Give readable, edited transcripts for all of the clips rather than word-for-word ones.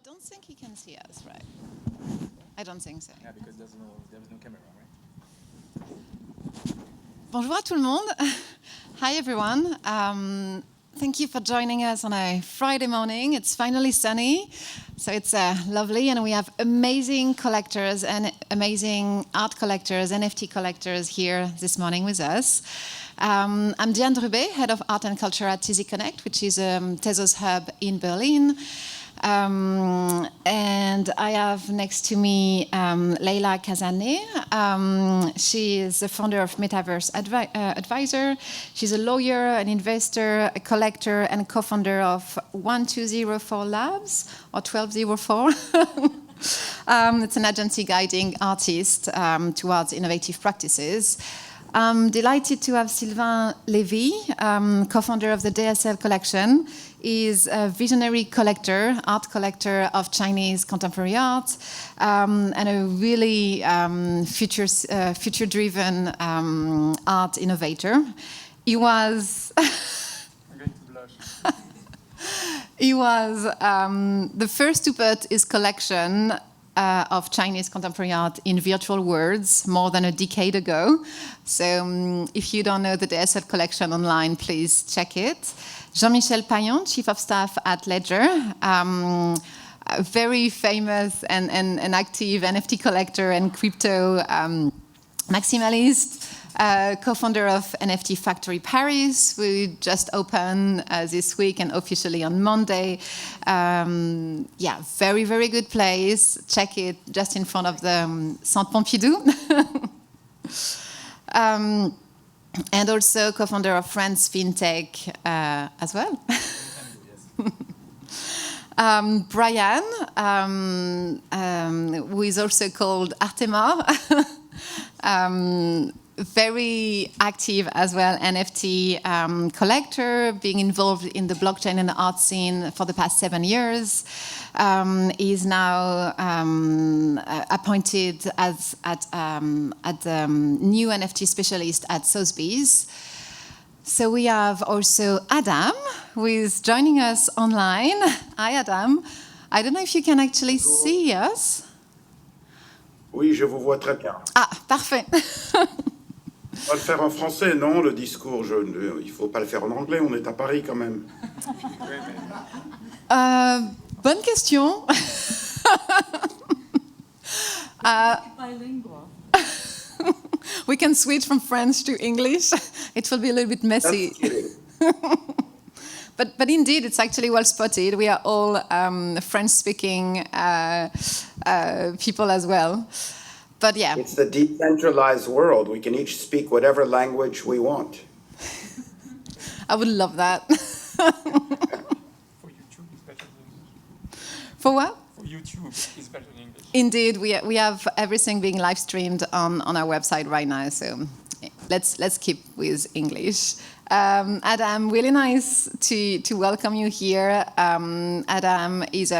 don't think he can see us, right? I don't think so. Yeah, because there was no camera, right? Bonjour à tout le monde. Hi everyone. Thank you for joining us on a Friday morning. It's finally sunny, so it's lovely, and we have amazing collectors and amazing art collectors, NFT collectors here this morning with us. I'm Diane Drubé, Head of Art and Culture at TZ Connect, which is a Tezos hub in Berlin. And I have next to me Leila Kazaneh. She is the founder of Metaverse Advisor. She's a lawyer, an investor, a collector, and co-founder of 1204 Labs, or 1204. It's an agency guiding artists towards innovative practices. I'm delighted to have Sylvain Lévy, co-founder of the DSL collection. He's a visionary collector, art collector of Chinese contemporary art, and a really future-driven art innovator. He was... I'm going to blush. He was the first to put his collection of Chinese contemporary art in virtual worlds more than a decade ago. So if you don't know the DSL collection online, please check it. Jean-Michel Payon, Chief of Staff at Ledger, a very famous and active NFT collector and crypto maximalist, co-founder of NFT Factory Paris. We just opened this week and officially on Monday. Very, very good place. Check it, just in front of the Centre Pompidou. And also co-founder of France FinTech as well. Brian, who is also called Artema. Very active as well, NFT collector, being involved in the blockchain and the art scene for the past 7 years. Is now appointed as at the new NFT specialist at Sotheby's. So we have also Adam, who is joining us online. Hi, Adam. I don't know if you can actually see us. Oui, je vous vois très bien. Ah, parfait. On va le faire en français, non, le discours. Il ne faut pas le faire en anglais, on est à Paris quand même. Bonne question. We can switch from French to English. It will be a little bit messy. But indeed, it's actually well spotted. We are all French-speaking people as well. But yeah. It's the decentralized world. We can each speak whatever language we want. I would love that. For YouTube, it's better than English. For what? For YouTube, it's better than English. Indeed, we have everything being live streamed on our website right now. So let's keep with English. Adam, really nice to welcome you here. Adam is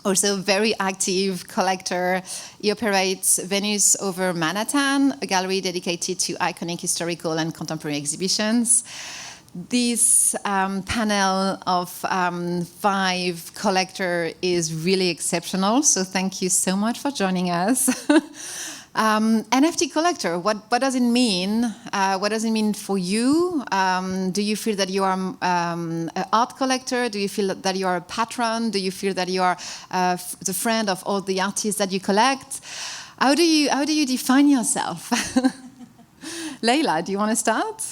also a very active collector. He operates Venus over Manhattan, a gallery dedicated to iconic historical and contemporary exhibitions. This panel of 5 collectors is really exceptional, so thank you so much for joining us. NFT collector, what does it mean? What does it mean for you? Do you feel that you are an art collector? Do you feel that you are a patron? Do you feel that you are the friend of all the artists that you collect? How do you define yourself? Leila, do you want to start?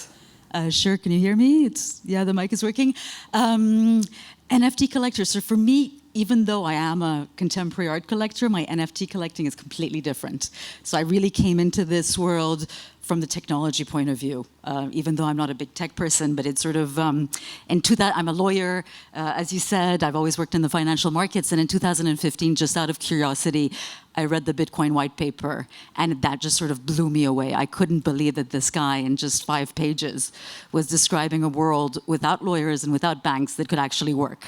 Sure, can you hear me? The mic is working. NFT collector, so for me, even though I am a contemporary art collector, my NFT collecting is completely different. So I really came into this world from the technology point of view, even though I'm not a big tech person, but it's sort of, into that, I'm a lawyer, as you said, I've always worked in the financial markets, and in 2015, just out of curiosity, I read the Bitcoin white paper, and that just sort of blew me away. I couldn't believe that this guy, in just 5 pages, was describing a world without lawyers and without banks that could actually work.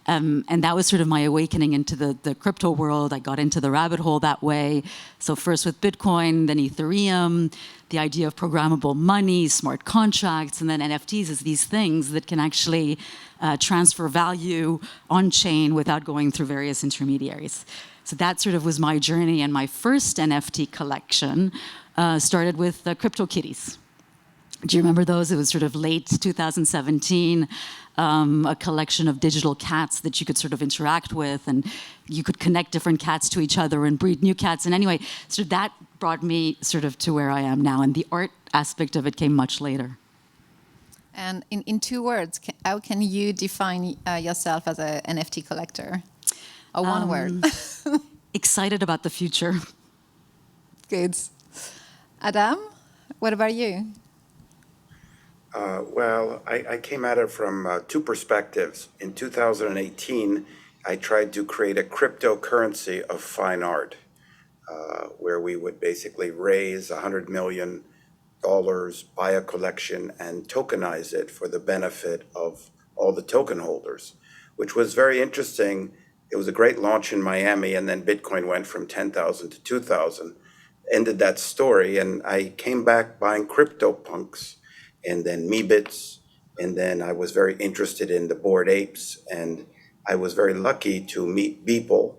And that was sort of my awakening into the crypto world. I got into the rabbit hole that way. So first with Bitcoin, then Ethereum, the idea of programmable money, smart contracts, and then NFTs as these things that can actually transfer value on-chain without going through various intermediaries. So that sort of was my journey, and my first NFT collection started with CryptoKitties. Do you remember those? It was sort of late 2017, a collection of digital cats that you could sort of interact with, and you could connect different cats to each other and breed new cats. And anyway, so that brought me sort of to where I am now, and the art aspect of it came much later. And in 2 words, how can you define yourself as an NFT collector? Or one word. Excited about the future. Good. Adam, what about you? Well, I came at it from 2 perspectives. In 2018, I tried to create a cryptocurrency of fine art, where we would basically raise $100 million, buy a collection, and tokenize it for the benefit of all the token holders, which was very interesting. It was a great launch in Miami, and then Bitcoin went from 10,000 to 2,000, ended that story, and I came back buying CryptoPunks, and then Meebits, and then I was very interested in the Bored Apes, and I was very lucky to meet Beeple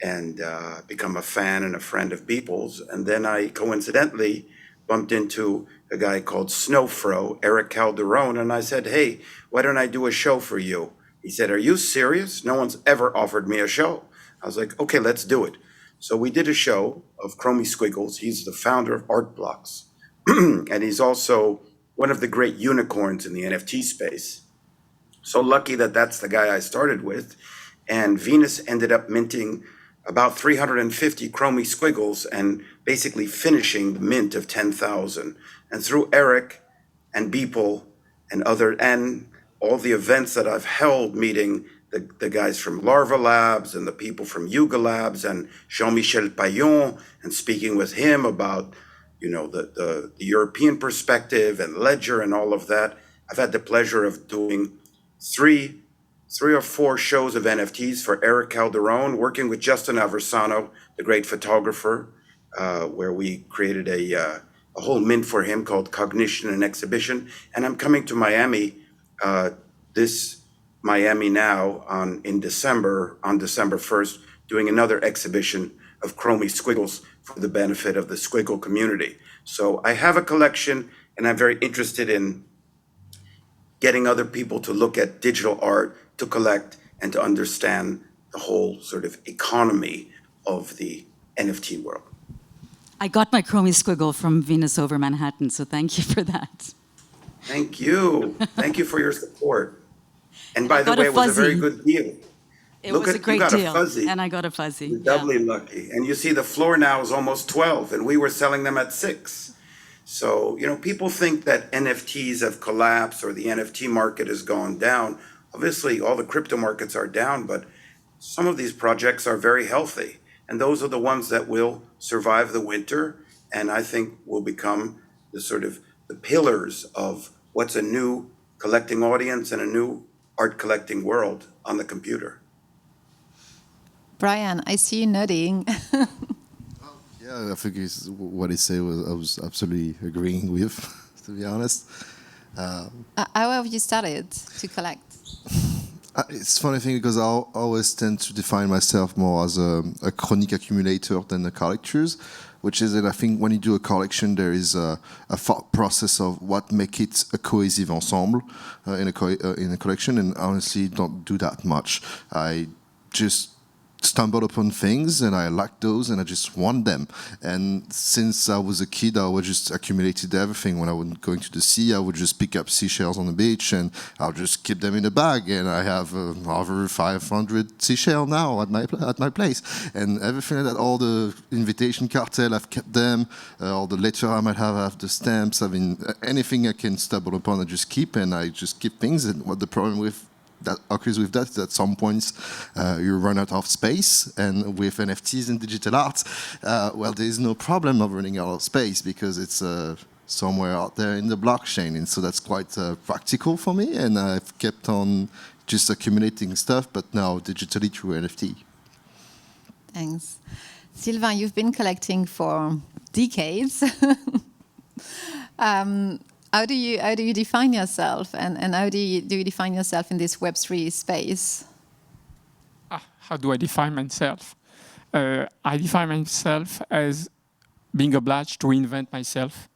and become a fan and a friend of Beeple's, and then I coincidentally bumped into a guy called Snowfro, Eric Calderon, and I said, hey, why don't I do a show for you? He said, are you serious? No one's ever offered me a show. I was like, okay, let's do it. So we did a show of Chromie Squiggles. He's the founder of Art Blocks, and he's also one of the great unicorns in the NFT space. So lucky that that's the guy I started with. And Venus ended up minting about 350 Chromie Squiggles and basically finishing the mint of 10,000. And through Eric and Beeple and all the events that I've held, meeting the guys from Larva Labs and the people from Yuga Labs and Jean-Michel Payon, and speaking with him about, the European perspective and Ledger and all of that. I've had the pleasure of doing three or four shows of NFTs for Eric Calderon, working with Justin Aversano, the great photographer, where we created a whole mint for him called Cognition and Exhibition. And I'm coming to Miami, this Miami now on December 1st, doing another exhibition of Chromie Squiggles for the benefit of the Squiggle community. So I have a collection, and I'm very interested in getting other people to look at digital art, to collect, and to understand the whole sort of economy of the NFT world. I got my Chromie Squiggle from Venus over Manhattan, so thank you for that. Thank you. Thank you for your support. And by the way, it was a very good deal. It was a great deal, and I got a fuzzy. You're doubly lucky. And you see the floor now is almost 12, and we were selling them at 6. So, people think that NFTs have collapsed or the NFT market has gone down. Obviously, all the crypto markets are down, but some of these projects are very healthy. And those are the ones that will survive the winter, and I think will become the pillars of what's a new collecting audience and a new art collecting world on the computer. Brian, I see you nodding. Yeah, I think what he said I was absolutely agreeing with, to be honest. How have you started to collect? It's a funny thing because I always tend to define myself more as a chronic accumulator than a collector, which is that I think when you do a collection, there is a thought process of what makes it a cohesive ensemble in a collection, and honestly don't do that much. I just stumbled upon things and I like those and I just want them. And since I was a kid, I would just accumulated everything. When I was going to the sea, I would just pick up seashells on the beach and I'll just keep them in a bag. And I have over 500 seashells now at my place. And everything like that, all the invitation cartel, I've kept them. All the letter I might have the stamps. I mean, anything I can stumble upon, I just keep, and I just keep things. And what the problem with that occurs with that is at some points you run out of space, and with NFTs and digital art, there is no problem of running out of space because it's somewhere out there in the blockchain, and so that's quite practical for me, and I've kept on just accumulating stuff, but now digitally through NFT. Thanks. Sylvain, you've been collecting for decades. How do you define yourself, and how do you define yourself in this Web3 space? How do I define myself? I define myself as being obliged to reinvent myself,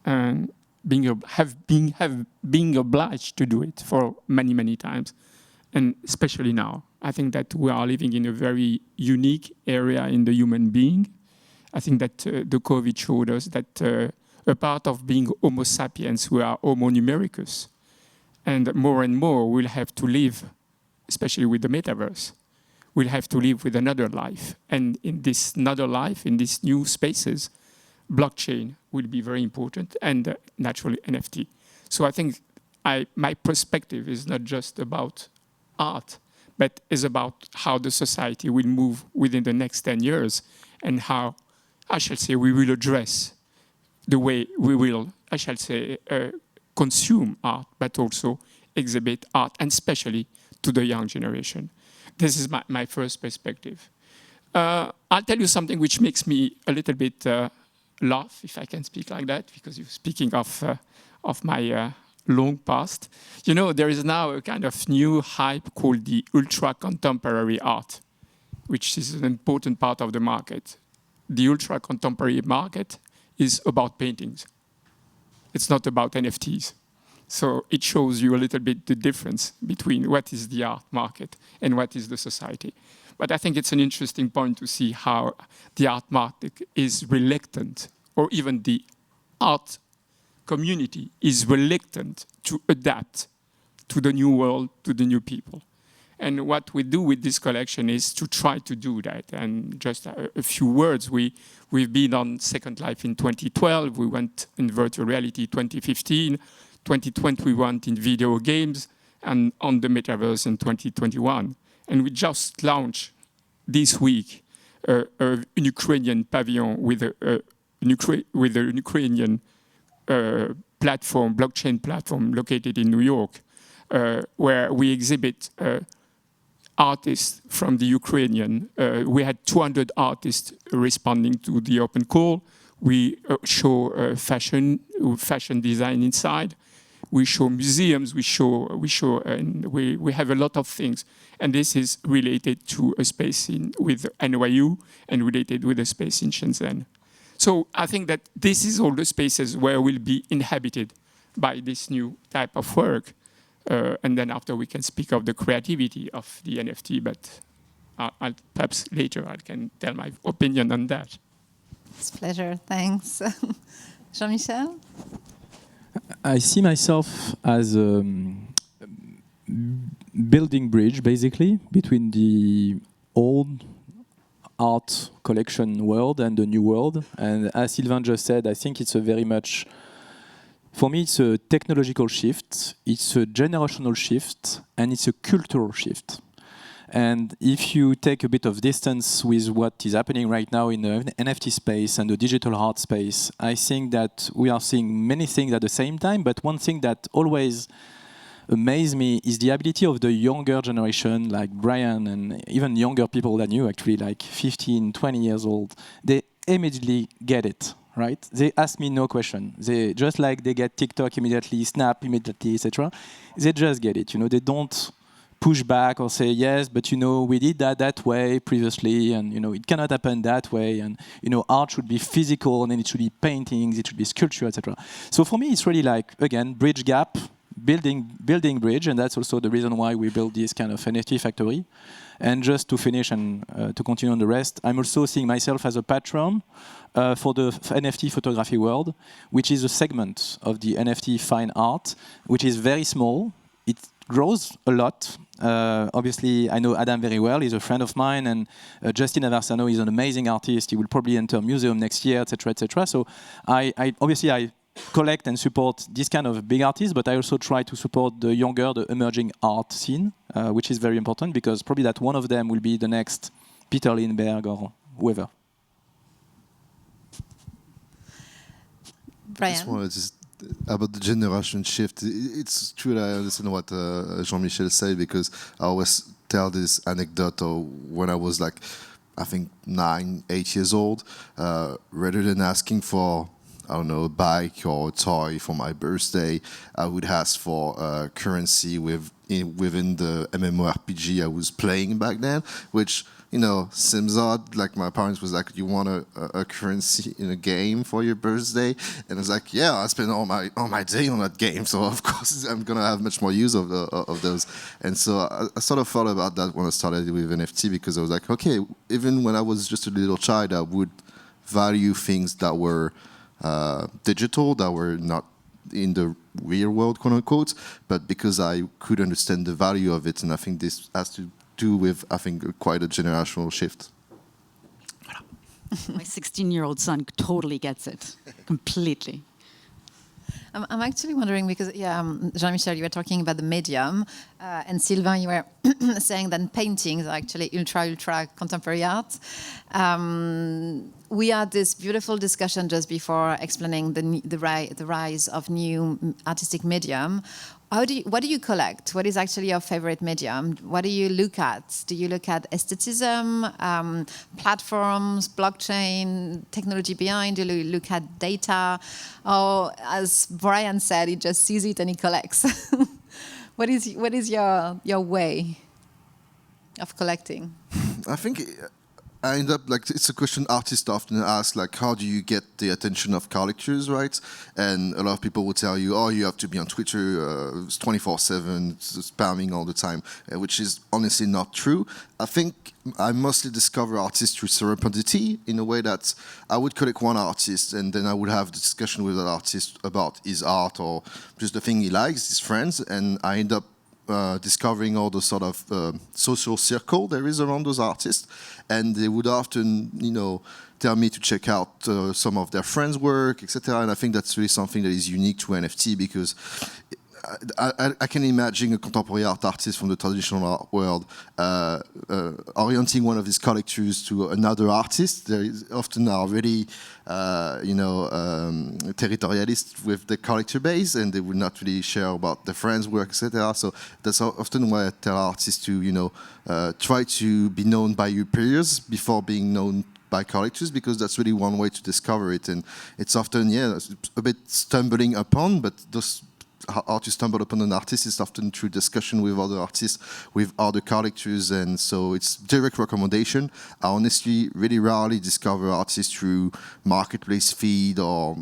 and being obliged to do it for many times, and especially now. I think that we are living in a very unique area in the human being. I think that the COVID showed us that a part of being Homo sapiens, we are Homo numericus, and more we'll have to live, especially with the metaverse. We'll have to live with another life, and in this another life, in these new spaces, blockchain will be very important, and naturally NFT. So I think my perspective is not just about art, but is about how the society will move within the next 10 years, and how, I shall say, we will address the way we will, I shall say, consume art, but also exhibit art, and especially to the young generation. This is my first perspective. I'll tell you something which makes me a little bit laugh, if I can speak like that, because you're speaking of my long past. You know, there is now a kind of new hype called the ultra-contemporary art, which is an important part of the market. The ultra-contemporary market is about paintings. It's not about NFTs. So it shows you a little bit the difference between what is the art market and what is the society. But I think it's an interesting point to see how the art market is reluctant, or even the art community is reluctant to adapt to the new world, to the new people. And what we do with this collection is to try to do that. And just a few words, we've been on Second Life in 2012, we went in virtual reality 2015, 2020 we went in video games, and on the metaverse in 2021. And we just launched this week a Ukrainian pavilion with a Ukrainian platform, blockchain platform located in New York, where we exhibit artists from the Ukrainian. We had 200 artists responding to the open call. We show fashion design inside. We show museums. We have a lot of things, and this is related to a space with NYU and related with a space in Shenzhen. So I think that this is all the spaces where we'll be inhabited by this new type of work. And then after we can speak of the creativity of the NFT, but perhaps later I can tell my opinion on that. It's a pleasure, thanks. Jean-Michel? I see myself as a building bridge, basically, between the old art collection world and the new world. And as Sylvain just said, I think it's a very much, for me, it's a technological shift, it's a generational shift, and it's a cultural shift. And if you take a bit of distance with what is happening right now in the NFT space and the digital art space, I think that we are seeing many things at the same time, but one thing that always amazed me is the ability of the younger generation, like Brian, and even younger people than you, actually, like 15, 20 years old. They immediately get it, right? They ask me no question. They just like they get TikTok immediately, Snap immediately, etc. They just get it. You know, they don't push back or say yes, but you know, we did that way previously, and you know, it cannot happen that way. And you know, art should be physical, and then it should be paintings, it should be sculpture, etc. So for me, it's really like, again, bridge gap. Building bridge, and that's also the reason why we built this kind of NFT factory. And just to finish and to continue on the rest, I'm also seeing myself as a patron for the NFT photography world, which is a segment of the NFT fine art, which is very small. It grows a lot. Obviously, I know Adam very well. He's a friend of mine, and Justin Aversano is an amazing artist. He will probably enter a museum next year, etc., etc. So I collect and support this kind of big artists, but I also try to support the younger, the emerging art scene, which is very important because probably that one of them will be the next Peter Lindbergh or whoever. Brian? I just wanted to about the generation shift. It's true that I understand what Jean-Michel said, because I always tell this anecdote of when I was like, I think 9, 8 years old, rather than asking for, I don't know, a bike or a toy for my birthday, I would ask for currency within the MMORPG I was playing back then, which, you know, seems odd. Like, my parents was like, "You want a currency in a game for your birthday?" And I was like, "Yeah, I spend all my day on that game, so of course I'm gonna have much more use of those." And so I sort of thought about that when I started with NFT, because I was like, okay, even when I was just a little child, I would value things that were digital, that were not in the real world, quote unquote, but because I could understand the value of it. And I think this has to do with, I think, quite a generational shift. My 16-year-old son totally gets it, completely. I'm actually wondering, because Jean-Michel, you were talking about the medium, and Sylvain, you were saying that paintings are actually ultra contemporary art. We had this beautiful discussion just before explaining the rise of new artistic medium. What do you collect? What is actually your favorite medium? What do you look at? Do you look at aestheticism, platforms, blockchain, technology behind? Do you look at data? Or, as Brian said, he just sees it and he collects. What is your way of collecting? I think I end up, like, it's a question artists often ask, like, how do you get the attention of collectors, right? And a lot of people will tell you, oh, you have to be on Twitter 24/7, spamming all the time, which is honestly not true. I think I mostly discover artists through serendipity, in a way that I would collect one artist and then I would have the discussion with that artist about his art or just the thing he likes, his friends, and I end up discovering all the sort of social circle there is around those artists, and they would often, you know, tell me to check out some of their friends' work, etc. And I think that's really something that is unique to NFT, because I can imagine a contemporary art artist from the traditional art world orienting one of his collectors to another artist. There is often already, territorialist with the collector base, and they would not really share about their friends' work, etc. So that's often why I tell artists to, try to be known by your peers before being known by collectors, because that's really one way to discover it. And it's often, a bit stumbling upon, but how to stumble upon an artist is often through discussion with other artists, with other collectors, and so it's direct recommendation. I honestly really rarely discover artists through marketplace feed or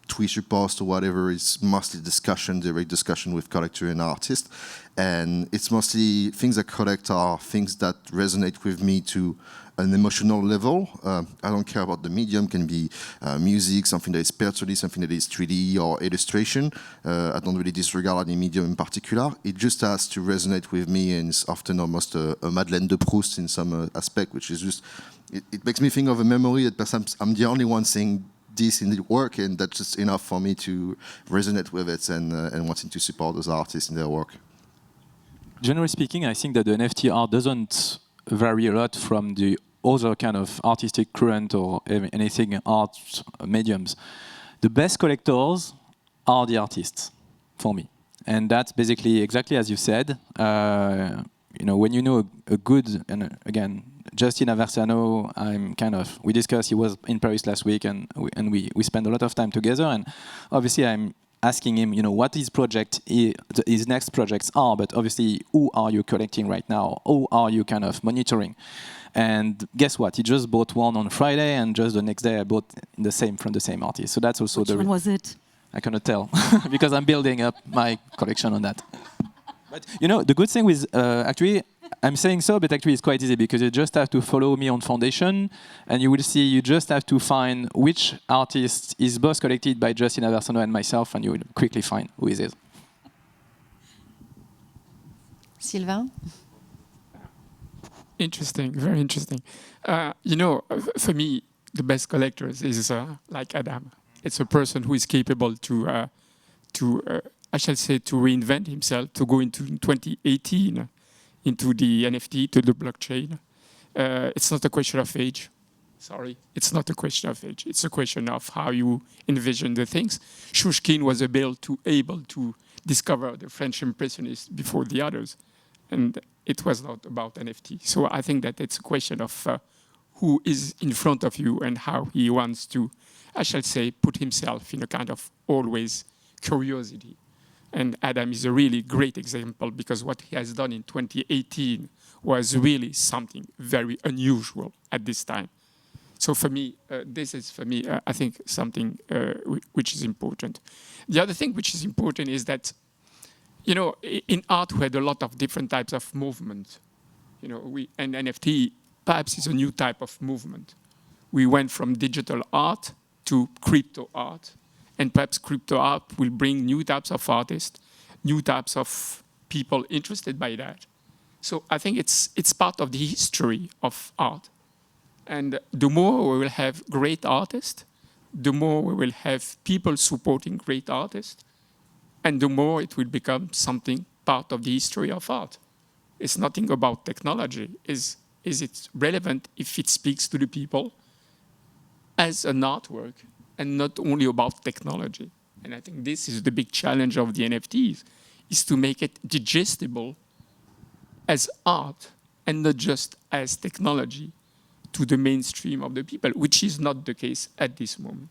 Twitter post or whatever. It's mostly direct discussion with collector and artist, and it's mostly things I collect are things that resonate with me to an emotional level. I don't care about the medium, can be music, something that is spiritually, something that is 3D or illustration. I don't really disregard any medium in particular. It just has to resonate with me, and it's often almost a Madeleine de Proust in some aspect, which is just, it makes me think of a memory that perhaps I'm the only one saying this in the work, and that's just enough for me to resonate with it and wanting to support those artists in their work. Generally speaking, I think that the NFT art doesn't vary a lot from the other kind of artistic current or anything art mediums. The best collectors are the artists, for me. And that's basically exactly as you said. When you know a good, and again, Justin Aversano, we discussed, he was in Paris last week, and we spent a lot of time together, and obviously I'm asking him, what his next projects are, but obviously, who are you collecting right now? Who are you kind of monitoring? And guess what? He just bought one on Friday, and just the next day I bought from the same artist. So that's also Which one was it? I cannot tell because I'm building up my collection on that. But the good thing with actually, I'm saying so, but actually it's quite easy because you just have to follow me on Foundation, and you will see. You just have to find which artist is both collected by Justin Aversano and myself, and you will quickly find who it is. Sylvain? Interesting, very interesting. For me, the best collectors is like Adam. It's a person who is capable to reinvent himself, to go into 2018 into the NFT, to the blockchain. It's not a question of age. Sorry, it's not a question of age. It's a question of how you envision the things. Shushkin was able to discover the French Impressionists before the others, and it was not about NFT. So I think that it's a question of who is in front of you and how he wants to, I shall say, put himself in a kind of always curiosity. And Adam is a really great example because what he has done in 2018 was really something very unusual at this time. So for me, this is, I think, something which is important. The other thing which is important is that, you know, in art we had a lot of different types of movement. You know, and NFT perhaps is a new type of movement. We went from digital art to crypto art. And perhaps crypto art will bring new types of artists, new types of people interested by that. So I think it's part of the history of art. And the more we will have great artists, the more we will have people supporting great artists, and the more it will become something part of the history of art. It's nothing about technology. Is it relevant if it speaks to the people as an artwork and not only about technology? And I think this is the big challenge of the NFTs, is to make it digestible as art and not just as technology to the mainstream of the people, which is not the case at this moment.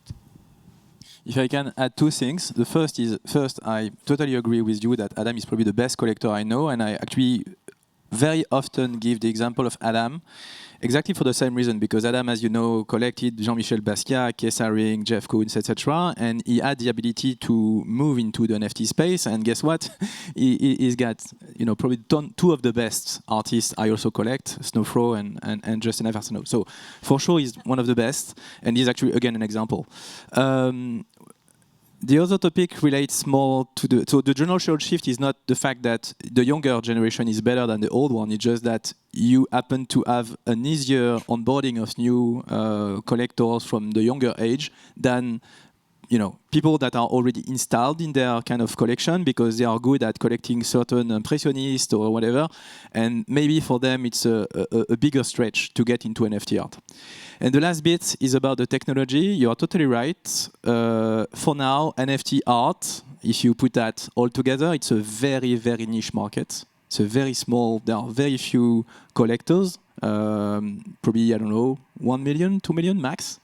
If I can add two things. The first is, I totally agree with you that Adam is probably the best collector I know, and I actually very often give the example of Adam exactly for the same reason, because Adam, as you know, collected Jean-Michel Basquiat, Keith Haring, Jeff Koons, etc., and he had the ability to move into the NFT space. And guess what? He's got, you know, probably two of the best artists I also collect, Snowfro and Justin Aversano. So for sure, he's one of the best, and he's actually again an example. The other topic relates more to the generational shift is not the fact that the younger generation is better than the old one. It's just that you happen to have an easier onboarding of new collectors from the younger age than, you know, people that are already installed in their kind of collection because they are good at collecting certain impressionists or whatever, and maybe for them it's a bigger stretch to get into NFT art. And the last bit is about the technology. You are totally right. For now, NFT art, if you put that all together, it's a very, very niche market. It's a very small, there are very few collectors, probably, I don't know, 1 million, 2 million max.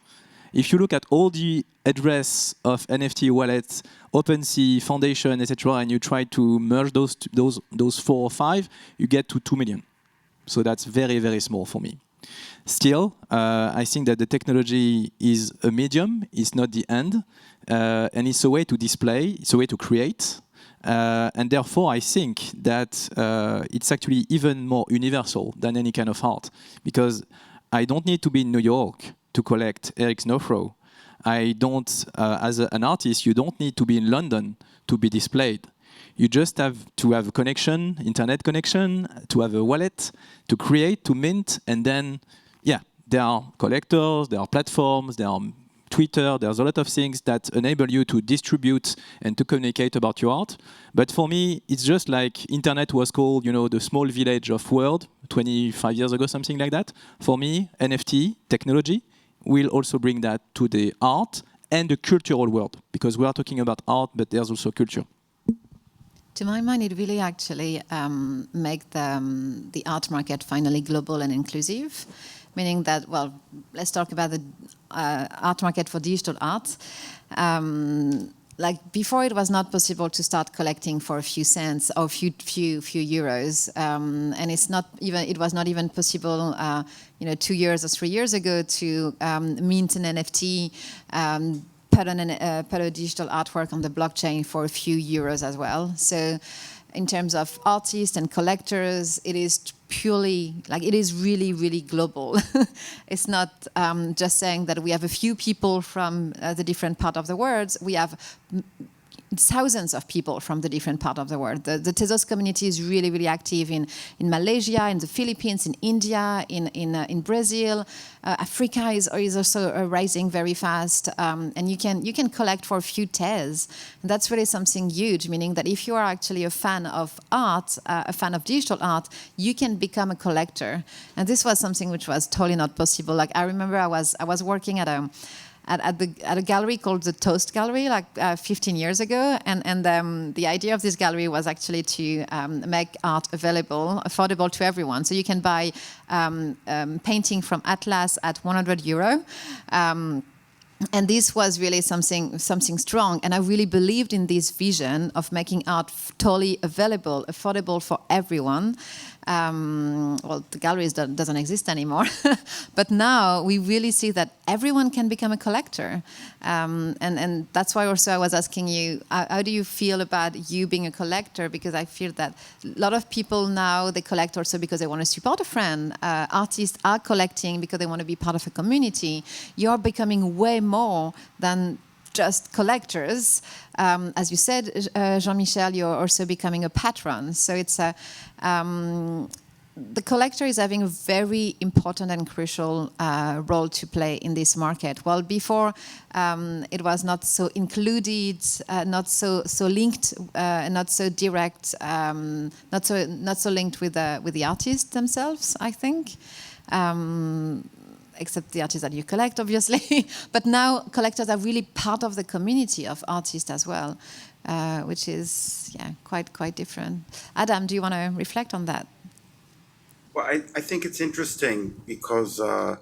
If you look at all the address of NFT wallets, OpenSea, Foundation, etc., and you try to merge those 4 or 5, you get to 2 million. So that's very, very small for me. Still, I think that the technology is a medium, it's not the end, and it's a way to display, it's a way to create, and therefore I think that it's actually even more universal than any kind of art, because I don't need to be in New York to collect Eric Snowfro. I don't, as an artist, you don't need to be in London to be displayed. You just have to have a connection, internet connection, to have a wallet, to create, to mint, and then, yeah, there are collectors, there are platforms, there are Twitter, there's a lot of things that enable you to distribute and to communicate about your art. But for me, it's just like internet was called, you know, the small village of world 25 years ago, something like that. For me, NFT, technology, will also bring that to the art and the cultural world, because we are talking about art, but there's also culture. To my mind, it really actually make the art market finally global and inclusive, meaning that, well, let's talk about the art market for digital art. Like before, it was not possible to start collecting for a few cents or few euros, and it was not even possible, 2 years or 3 years ago to mint an NFT. Put a digital artwork on the blockchain for a few euros as well. So in terms of artists and collectors, it is purely, like, it is really, really global. It's not just saying that we have a few people from the different part of the world. We have thousands of people from the different part of the world. The Tezos community is really, really active in Malaysia, in the Philippines, in India, in Brazil. Africa is also rising very fast, and you can collect for a few Tez. And that's really something huge, meaning that if you are actually a fan of art, a fan of digital art, you can become a collector. And this was something which was totally not possible. Like I remember I was working at a gallery called the Toast Gallery 15 years ago, and the idea of this gallery was actually to make art affordable to everyone. So you can buy painting from Atlas at €100. And this was really something strong, and I really believed in this vision of making art totally available, affordable for everyone. Well, the galleries doesn't exist anymore, but now we really see that everyone can become a collector, and that's why also I was asking you, how do you feel about you being a collector? Because I feel that a lot of people now, they collect also because they want to support a friend. Artists are collecting because they want to be part of a community. You're becoming way more than just collectors. As you said, Jean-Michel, you're also becoming a patron. So it's the collector is having a very important and crucial role to play in this market. Well, before it was not so included, not so linked, not so direct, not so linked with the artists themselves, I think. Except the artists that you collect, obviously. But now collectors are really part of the community of artists as well, which is quite different. Adam, do you want to reflect on that? Well, I think it's interesting because I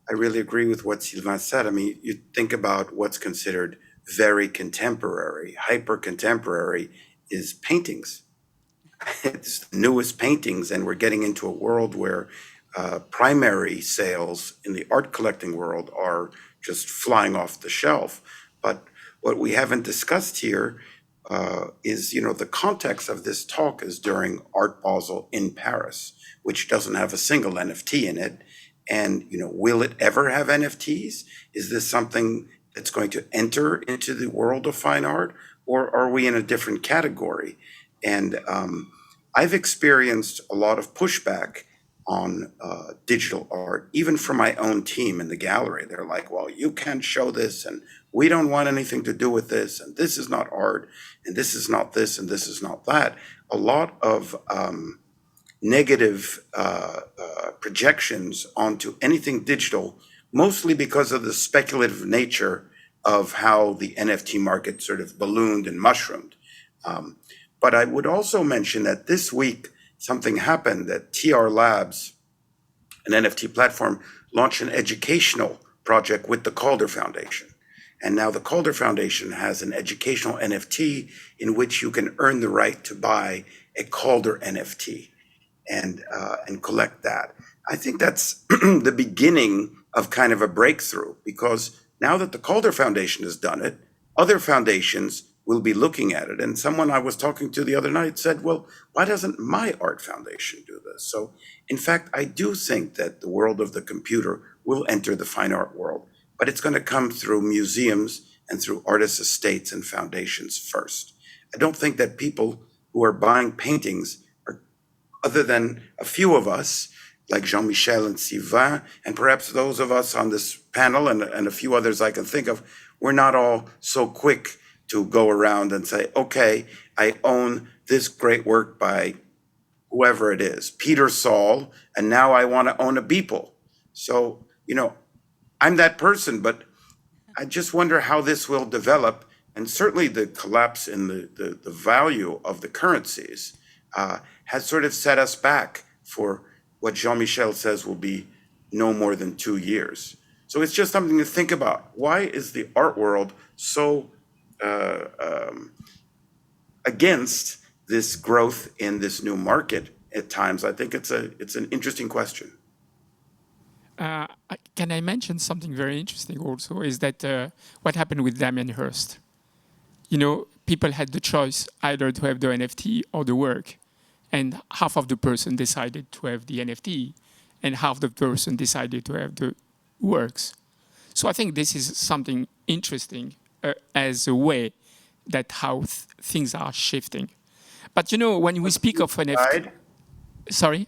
really agree with what Sylvain said. I mean, you think about what's considered very contemporary, hyper-contemporary is paintings. It's the newest paintings, and we're getting into a world where primary sales in the art collecting world are just flying off the shelf. But what we haven't discussed here is, the context of this talk is during Art Basel in Paris, which doesn't have a single NFT in it. And, will it ever have NFTs? Is this something that's going to enter into the world of fine art, or are we in a different category? And I've experienced a lot of pushback on digital art, even from my own team in the gallery. They're like, well, you can't show this, and we don't want anything to do with this, and this is not art, and this is not this, and this is not that. A lot of negative projections onto anything digital, mostly because of the speculative nature of how the NFT market sort of ballooned and mushroomed. But I would also mention that this week, something happened that TR Labs, an NFT platform, launched an educational project with the Calder Foundation. And now the Calder Foundation has an educational NFT in which you can earn the right to buy a Calder NFT and collect that. I think that's the beginning of kind of a breakthrough, because now that the Calder Foundation has done it, other foundations will be looking at it. And someone I was talking to the other night said, well, why doesn't my art foundation do this? So in fact, I do think that the world of the computer will enter the fine art world, but it's going to come through museums and through artists' estates and foundations first. I don't think that people who are buying paintings are, other than a few of us, like Jean-Michel and Sylvain, and perhaps those of us on this panel and a few others I can think of, we're not all so quick to go around and say, okay, I own this great work by whoever it is, Peter Saul, and now I want to own a Beeple. So, I'm that person, but I just wonder how this will develop. And certainly the collapse in the value of the currencies has sort of set us back for what Jean-Michel says will be no more than 2 years. So it's just something to think about. Why is the art world so against this growth in this new market at times? I think it's an interesting question. Can I mention something very interesting also, is that what happened with Damien Hirst? People had the choice either to have the NFT or the work, and half of the person decided to have the NFT, and half the person decided to have the works. So I think this is something interesting as a way that how things are shifting. But when we speak of NFT, sorry.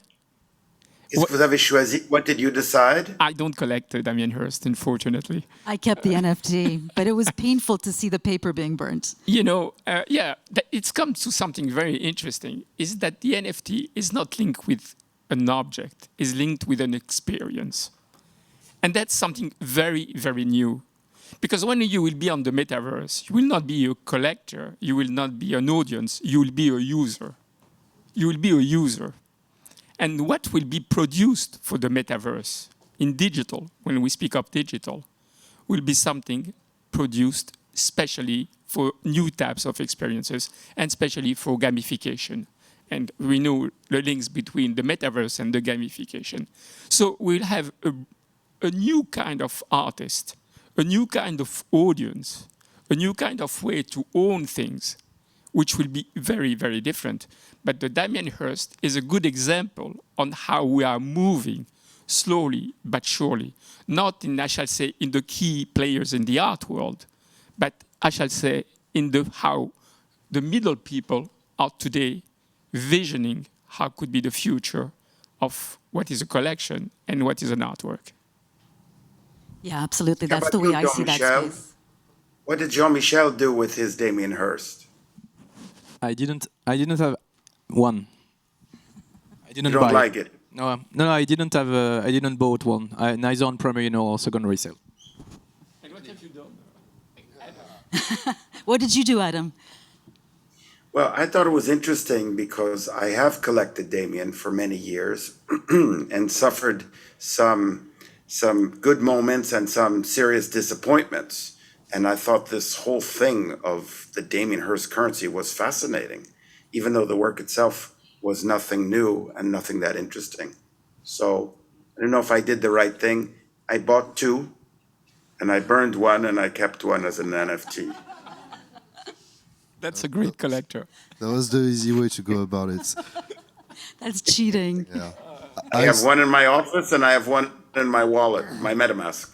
Est-ce que vous avez choisi? What did you decide? I don't collect Damien Hirst, unfortunately. I kept the NFT, but it was painful to see the paper being burnt. It's come to something very interesting, is that the NFT is not linked with an object, is linked with an experience. And that's something very, very new. Because when you will be on the metaverse, you will not be a collector, you will not be an audience, you will be a user. You will be a user. And what will be produced for the metaverse in digital, when we speak of digital, will be something produced especially for new types of experiences and especially for gamification. And we know the links between the metaverse and the gamification. So we'll have a new kind of artist, a new kind of audience, a new kind of way to own things, which will be very, very different. But the Damien Hirst is a good example on how we are moving slowly but surely. Not in, I shall say, in the key players in the art world, but I shall say in how the middle people are today visioning how could be the future of what is a collection and what is an artwork. Yeah, absolutely. That's the way I see that space. What did Jean-Michel do with his Damien Hirst? I didn't have one. I didn't you don't buy like it? No, I didn't have. I didn't bought one. Neither on primary nor secondary sale. And what have you done? What did you do, Adam? Well, I thought it was interesting because I have collected Damien for many years and suffered some good moments and some serious disappointments. And I thought this whole thing of the Damien Hirst currency was fascinating, even though the work itself was nothing new and nothing that interesting. So I don't know if I did the right thing. I bought two, and I burned one, and I kept one as an NFT. That's a great collector. That was the easy way to go about it. That's cheating. Yeah. I have one in my office, and I have one in my wallet, my MetaMask.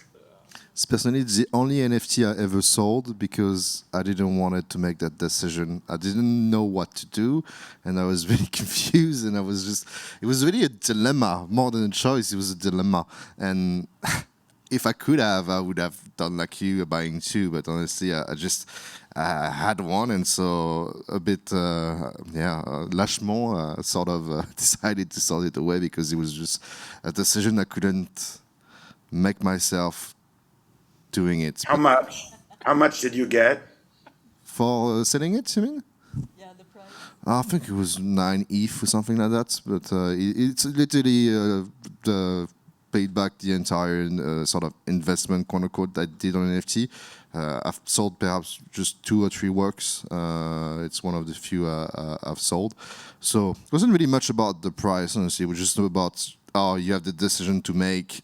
Personally, it's the only NFT I ever sold because I didn't want to make that decision. I didn't know what to do, and I was really confused, and it was really a dilemma. More than a choice, it was a dilemma. And if I could have, I would have done like you, buying two, but honestly, I had one, and so a bit, lâchement, sort of decided to sell it away because it was just a decision I couldn't make myself doing it. How much? How much did you get? For selling it, you mean? Yeah, the price. I think it was 9 ETH or something like that, but it's literally paid back the entire sort of investment, quote unquote, that I did on NFT. I've sold perhaps just 2 or 3 works. It's one of the few I've sold. So it wasn't really much about the price, honestly. It was just about, you have the decision to make.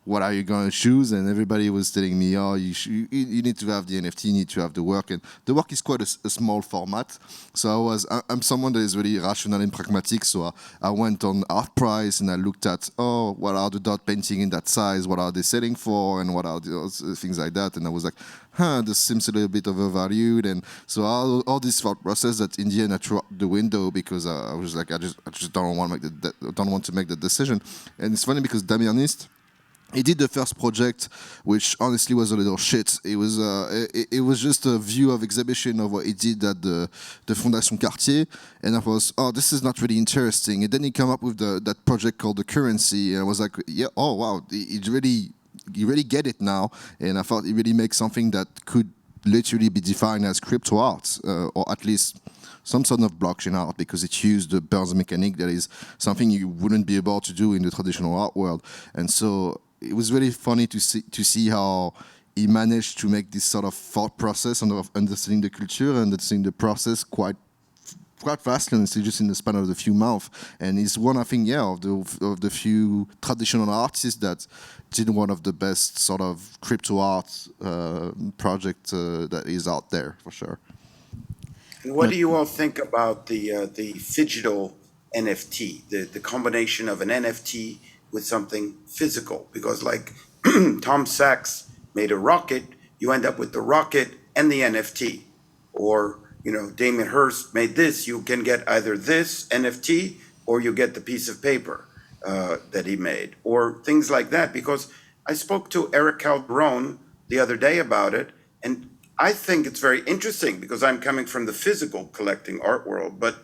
What are you going to choose? And everybody was telling me, you need to have the NFT, you need to have the work. And the work is quite a small format. So I'm someone that is really rational and pragmatic. So I went on Art Price and I looked at, what are the dot painting in that size? What are they selling for? And what are the things like that? And I was like, this seems a little bit overvalued. And so all this thought process that in the end I threw out the window because I was like, I just don't want to make the decision. And it's funny because Damien Hirst, he did the first project, which honestly was a little shit. It was just a view of exhibition of what he did at the Fondation Cartier, and I was, this is not really interesting. And then he came up with that project called The Currency, and I was like, wow, he really get it now. And I thought he really makes something that could literally be defined as crypto art, or at least some sort of blockchain art, because it used the Burns mechanic that is something you wouldn't be able to do in the traditional art world. And so it was really funny to see how he managed to make this sort of thought process of understanding the culture and understanding the process quite fast, and it's just in the span of a few months. And he's one, I think, of the few traditional artists that did one of the best sort of crypto art project that is out there for sure. And what do you all think about the digital NFT, the combination of an NFT with something physical? Because like Tom Sachs made a rocket, you end up with the rocket and the NFT. or Damien Hirst made this. You can get either this NFT or you get the piece of paper that he made, or things like that. Because I spoke to Eric Calderon the other day about it, and I think it's very interesting because I'm coming from the physical collecting art world, but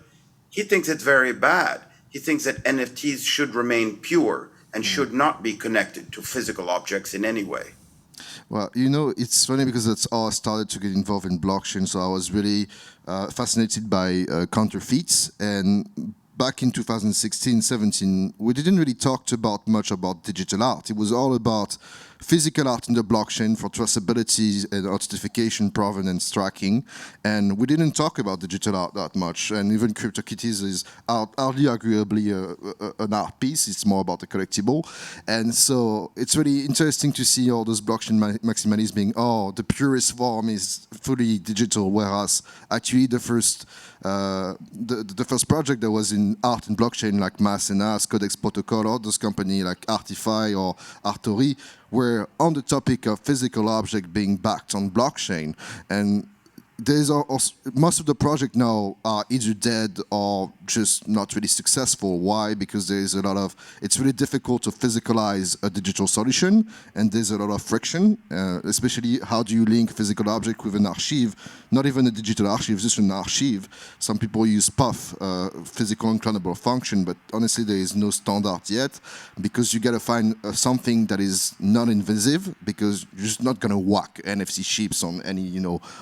he thinks it's very bad. He thinks that NFTs should remain pure and should not be connected to physical objects in any way. Well, it's funny because that's how I started to get involved in blockchain. So I was really fascinated by counterfeits. And back in 2016-17, we didn't really talk much about digital art. It was all about physical art in the blockchain for traceability and authentication, provenance tracking. And we didn't talk about digital art that much. And even CryptoKitties is hardly arguably an art piece. It's more about a collectible. And so it's really interesting to see all those blockchain maximalism being, the purest form is fully digital, whereas actually the first project that was in art and blockchain, like Macenas, Codex Protocol, or those companies like Artify or Artori, were on the topic of physical object being backed on blockchain. And there's also, most of the projects now are either dead or just not really successful. Why? Because there's it's really difficult to physicalize a digital solution, and there's a lot of friction, especially how do you link physical object with an archive, not even a digital archive, just an archive. Some people use PUF, physical unclonable function, but honestly there is no standard yet, because you gotta find something that is non-invasive, because you're just not gonna whack NFC chips on any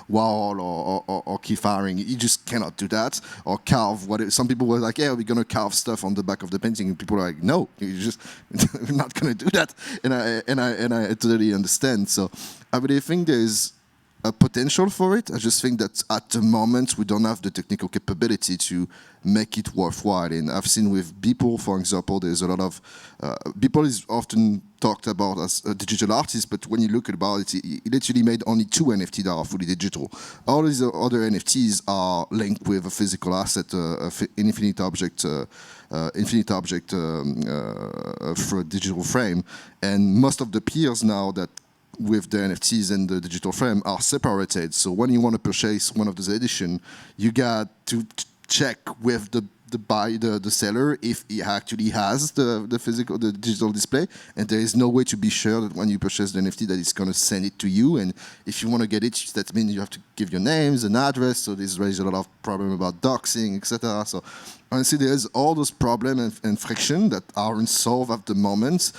wall or key firing. You just cannot do that. Or carve some people were like, we're gonna carve stuff on the back of the painting, and people are like, no, you're just we're not gonna do that. And I totally understand. So I really think there's a potential for it. I just think that at the moment we don't have the technical capability to make it worthwhile. And I've seen with Beeple, for example, there's a lot of Beeple is often talked about as a digital artist, but when you look about it, he literally made only 2 NFTs that are fully digital. All these other NFTs are linked with a physical asset, an infinite object for a digital frame. And most of the peers now that with the NFTs and the digital frame are separated. So when you want to purchase one of those editions, you got to check with the seller if he actually has the digital display, and there is no way to be sure that when you purchase the NFT that it's going to send it to you. And if you want to get it, that means you have to give your names and address. So this raises a lot of problem about doxing, etc. So honestly, there's all those problems and friction that aren't solved at the moment.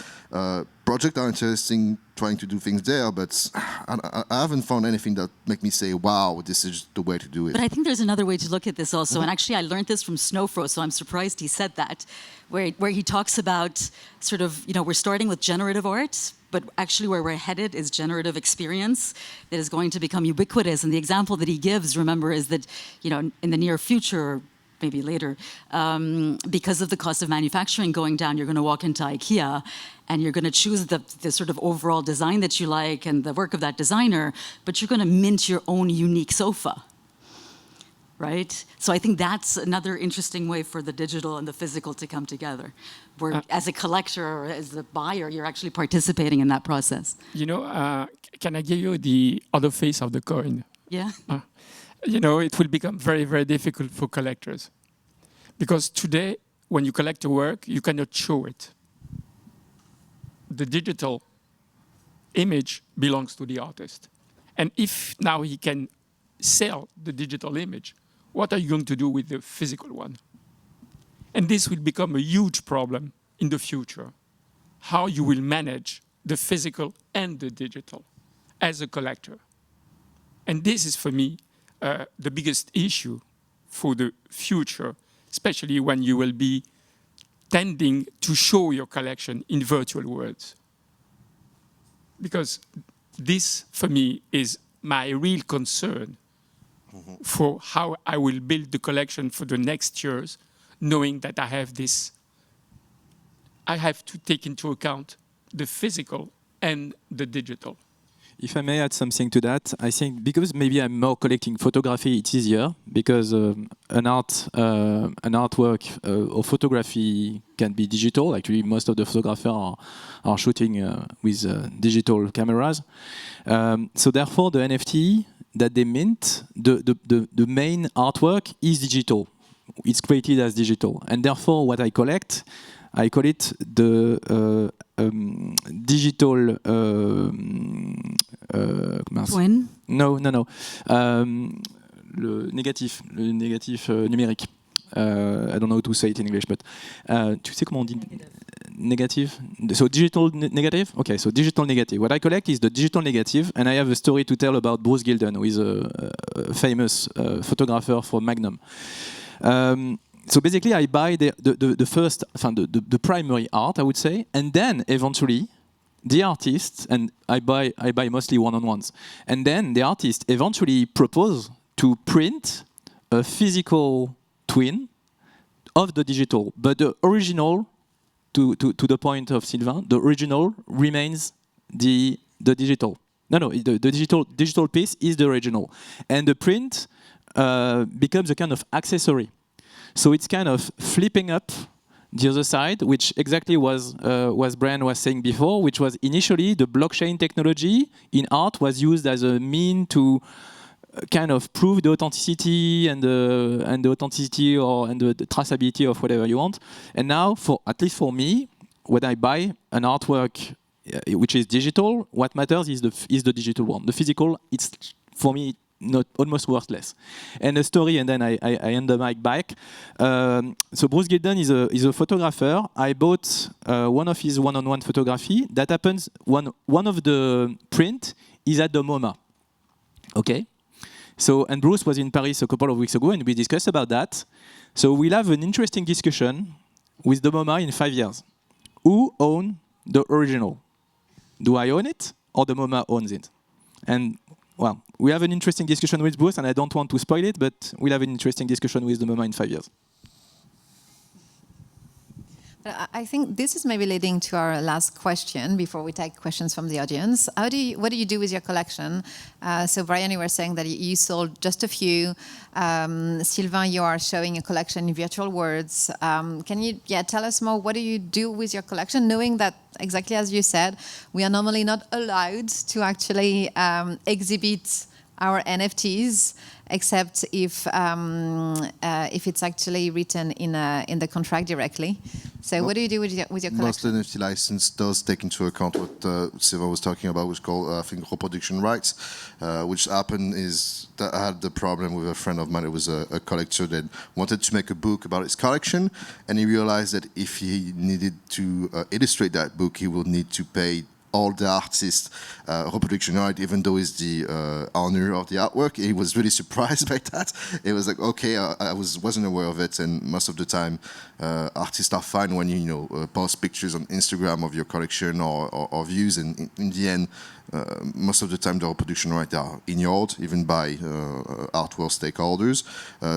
Projects are interesting trying to do things there, but I haven't found anything that make me say, wow, this is the way to do it. But I think there's another way to look at this also. And actually, I learned this from Snowfro, so I'm surprised he said that, where he talks about sort of, we're starting with generative art, but actually where we're headed is generative experience that is going to become ubiquitous. And the example that he gives, remember, is that, in the near future, maybe later, because of the cost of manufacturing going down, you're going to walk into IKEA and you're going to choose the sort of overall design that you like and the work of that designer, but you're going to mint your own unique sofa, right? So I think that's another interesting way for the digital and the physical to come together, where as a collector or as a buyer, you're actually participating in that process. Can I give you the other face of the coin? Yeah. It will become very, very difficult for collectors. Because today, when you collect a work, you cannot show it. The digital image belongs to the artist. And if now he can sell the digital image, what are you going to do with the physical one? And this will become a huge problem in the future. How you will manage the physical and the digital as a collector. And this is, for me, the biggest issue for the future, especially when you will be tending to show your collection in virtual worlds. Because this, for me, is my real concern for how I will build the collection for the next years, knowing that I have to take into account the physical and the digital. If I may add something to that, I think because maybe I'm more collecting photography, it's easier because an artwork or photography can be digital. Actually, most of the photographers are shooting with digital cameras. So therefore, the NFT that they mint, the main artwork is digital. It's created as digital. And therefore, what I collect, I call it the digital... Twin? No. Le négatif numérique. I don't know how to say it in English, but tu sais comment on dit negative? So digital negative? Okay, so digital negative. What I collect is the digital negative, and I have a story to tell about Bruce Gilden, who is a famous photographer for Magnum. So basically, I buy the first, the primary art, I would say, and then eventually the artist, and I buy mostly one-on-ones, and then the artist eventually propose to print a physical twin of the digital, but the original, to the point of Sylvain, the original remains the digital. The digital piece is the original, and the print becomes a kind of accessory. So it's kind of flipping up the other side, which exactly was Brian was saying before, which was initially the blockchain technology in art was used as a mean to kind of prove the authenticity and the authenticity and the traceability of whatever you want. And now, at least for me, when I buy an artwork which is digital, what matters is the digital one. The physical, it's for me not almost worthless. And a story, and then I end the mic back. So Bruce Gilden is a photographer. I bought one of his one-on-one photography. That happens. One of the print is at the MoMA. Okay. So, and Bruce was in Paris a couple of weeks ago, and we discussed about that. So we'll have an interesting discussion with the MoMA in 5 years. Who owns the original? Do I own it, or the MoMA owns it? And, well, we have an interesting discussion with Bruce, and I don't want to spoil it, but we'll have an interesting discussion with the MoMA in 5 years. I think this is maybe leading to our last question before we take questions from the audience. What do you do with your collection? So Brian, you were saying that you sold just a few. Sylvain, you are showing a collection in virtual worlds. Can you tell us more? What do you do with your collection, knowing that, exactly as you said, we are normally not allowed to actually exhibit our NFTs, except if it's actually written in the contract directly. So what do you do with your collection? Most NFT license does take into account what Sylvain was talking about, which is called, I think, reproduction rights, which happened is that I had the problem with a friend of mine who was a collector that wanted to make a book about his collection, and he realized that if he needed to illustrate that book, he would need to pay all the artists reproduction right, even though he's the owner of the artwork. He was really surprised by that. It was like, okay, I wasn't aware of it, and most of the time artists are fine when you post pictures on Instagram of your collection or views, and in the end most of the time the reproduction rights are ignored, even by artwork stakeholders.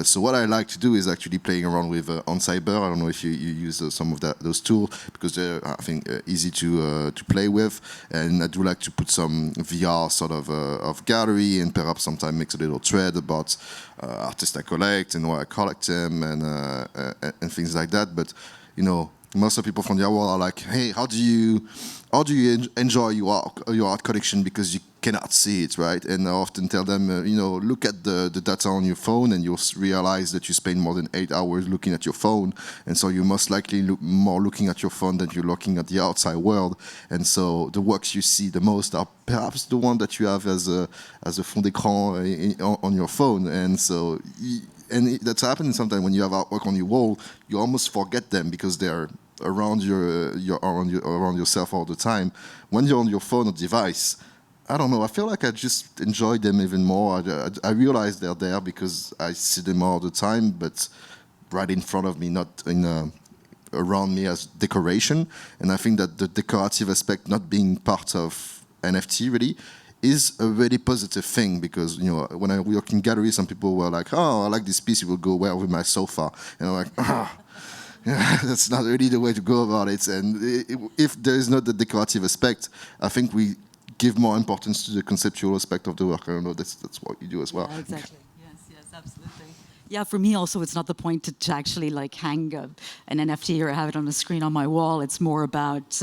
So what I like to do is actually playing around with on Cyber. I don't know if you use some of those tools, because they're, I think, easy to play with, and I do like to put some VR sort of gallery, and perhaps sometimes mix a little thread about artists I collect and why I collect them, and things like that. But most of the people from the art world are like, hey, how do you enjoy your art collection, because you cannot see it, right? And I often tell them, look at the data on your phone, and you'll realize that you spend more than 8 hours looking at your phone, and so you're most likely more looking at your phone than you're looking at the outside world. And so the works you see the most are perhaps the one that you have as a fond d'écran on your phone. And so that's happening sometimes when you have artwork on your wall, you almost forget them because they're around around yourself all the time. When you're on your phone or device, I don't know, I feel like I just enjoy them even more. I realize they're there because I see them all the time, but right in front of me, not around me as decoration. And I think that the decorative aspect not being part of NFT really is a really positive thing, because when I work in galleries, some people were like, oh, I like this piece, it will go well with my sofa. And I'm like, yeah, that's not really the way to go about it. And if there is not the decorative aspect, I think we give more importance to the conceptual aspect of the work. I don't know, that's what you do as well. Yeah, exactly. Yes, absolutely. Yeah, for me also, it's not the point to actually hang an NFT or have it on a screen on my wall. It's more about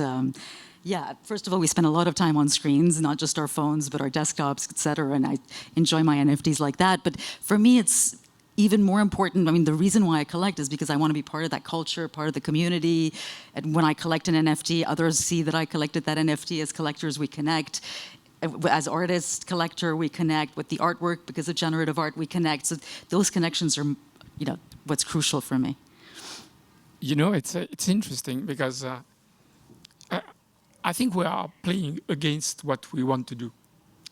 Yeah, first of all, we spend a lot of time on screens, not just our phones, but our desktops, etc. And I enjoy my NFTs like that. But for me, it's even more important. I mean, the reason why I collect is because I want to be part of that culture, part of the community. And when I collect an NFT, others see that I collected that NFT. As collectors, we connect. As artists, collector, we connect. With the artwork, because of generative art, we connect. So those connections are, what's crucial for me. It's interesting because I think we are playing against what we want to do.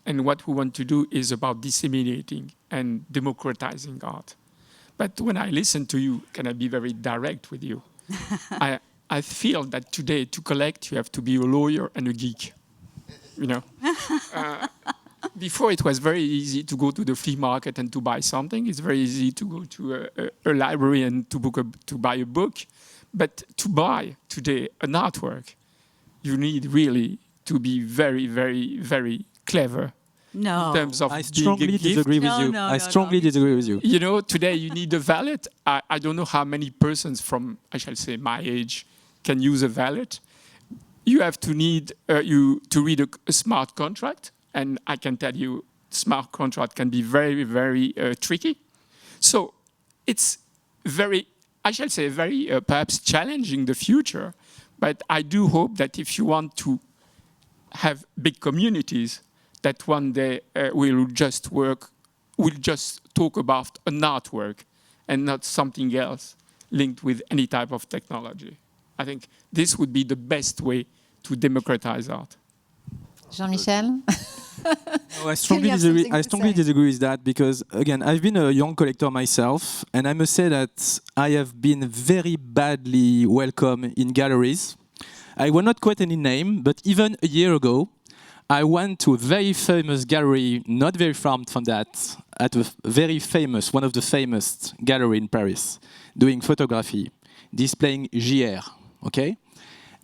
And what we want to do is about disseminating and democratizing art. But when I listen to you, can I be very direct with you? I feel that today to collect, you have to be a lawyer and a geek. Before it was very easy to go to the flea market and to buy something. It's very easy to go to a library and to buy a book. But to buy today an artwork, you need really to be very, very, very clever. No. In terms of I strongly disagree with you. I strongly disagree with you. Today you need a valet. I don't know how many persons from, I shall say, my age can use a valet. You have to need to read a smart contract. And I can tell you, smart contract can be very, very tricky. So it's very, I shall say, very perhaps challenging the future. But I do hope that if you want to have big communities, that one day we'll just talk about an artwork and not something else linked with any type of technology. I think this would be the best way to democratize art. Jean-Michel? No, I strongly disagree with that because, again, I've been a young collector myself, and I must say that I have been very badly welcome in galleries. I will not quote any name, but even a year ago, I went to a very famous gallery, not very far from that, at a very famous, one of the famous gallery in Paris, doing photography, displaying JR, okay?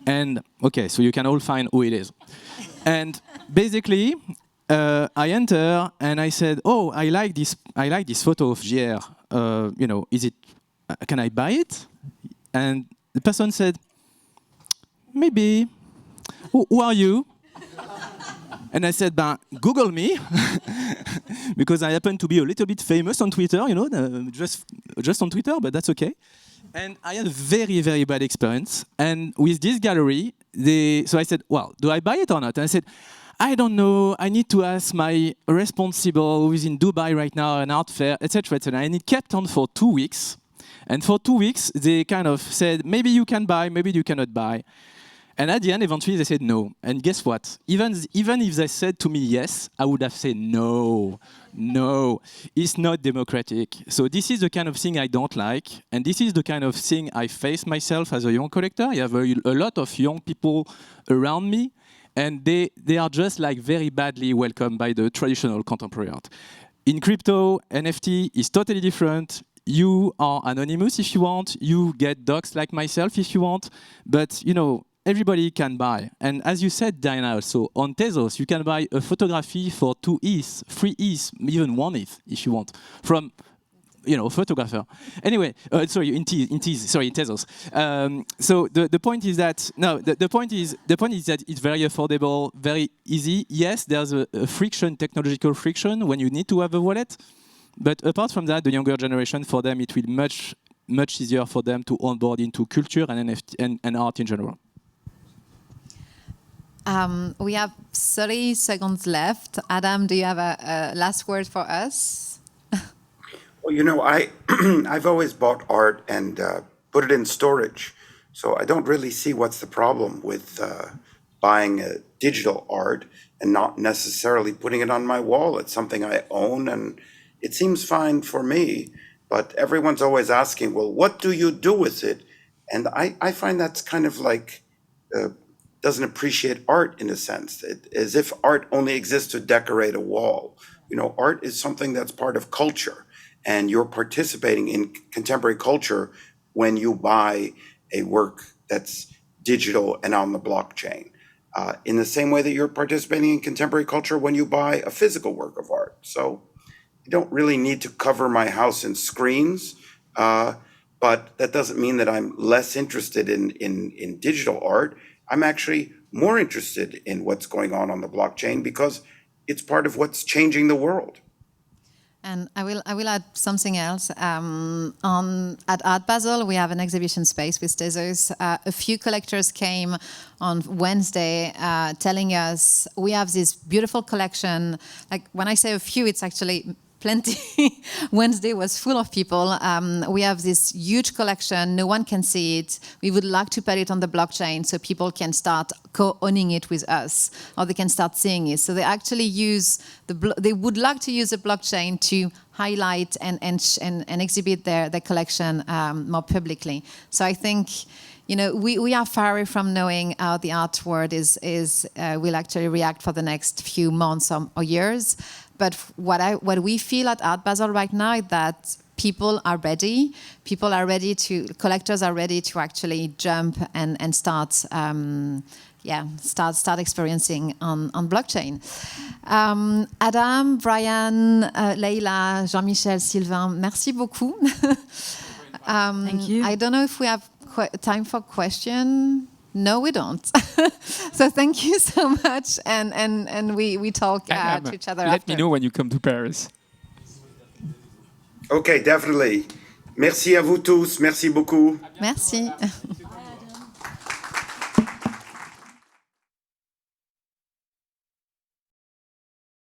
And, okay, so you can all find who it is. And basically, I enter and I said, "Oh, I like this photo of JR. Can I buy it?" And the person said, "Maybe. Who are you?" And I said, "Google me," because I happen to be a little bit famous on Twitter. Just on Twitter, but that's okay. And I had a very, very bad experience. And with this gallery, so I said, "Well, do I buy it or not?" And I said, "I don't know. I need to ask my responsible who is in Dubai right now, an art fair, etc., etc." And it kept on for 2 weeks. And for 2 weeks, they kind of said, "Maybe you can buy, maybe you cannot buy." And at the end, eventually, they said no. And guess what? Even if they said to me yes, I would have said no. It's not democratic. So this is the kind of thing I don't like. And this is the kind of thing I face myself as a young collector. I have a lot of young people around me. And they are just like very badly welcomed by the traditional contemporary art. In crypto, NFT is totally different. You are anonymous if you want. You get docs like myself if you want. But, everybody can buy. And as you said, Diana, also, on Tezos, you can buy a photography for 2 ETH, 3 ETH, even 1 ETH if you want, from, a photographer. Anyway, sorry, in Tezos. So the point is that, the point is that it's very affordable, very easy. Yes, there's a technological friction when you need to have a wallet. But apart from that, the younger generation, for them, it will be much easier for them to onboard into culture and NFT and art in general. We have 30 seconds left. Adam, do you have a last word for us? Well, I've always bought art and put it in storage. So I don't really see what's the problem with buying a digital art and not necessarily putting it on my wall. It's something I own and it seems fine for me. But everyone's always asking, well, what do you do with it? And I find that's kind of like... doesn't appreciate art in a sense, as if art only exists to decorate a wall. Art is something that's part of culture, and you're participating in contemporary culture when you buy a work that's digital and on the blockchain. In the same way that you're participating in contemporary culture when you buy a physical work of art. So you don't really need to cover my house in screens, But that doesn't mean that I'm less interested in digital art. I'm actually more interested in what's going on the blockchain because it's part of what's changing the world. And I will add something else. At Art Basel, we have an exhibition space with Tezos. A few collectors came on Wednesday telling us we have this beautiful collection. Like when I say a few, it's actually plenty. Wednesday was full of people. We have this huge collection. No one can see it. We would like to put it on the blockchain so people can start co-owning it with us, or they can start seeing it. So they actually use they would like to use the blockchain to highlight and exhibit their collection more publicly. So I think, we are far away from knowing how the art world will actually react for the next few months or years. But what we feel at Art Basel right now is that people are ready. Collectors are ready to actually jump and start experiencing on blockchain. Adam, Brian, Leila, Jean-Michel, Sylvain, merci beaucoup. Thank you. I don't know if we have time for question. No, we don't. So thank you so much, and we talk to each other Let after. me know when you come to Paris. Okay, definitely. Merci à vous tous. Merci beaucoup. Merci.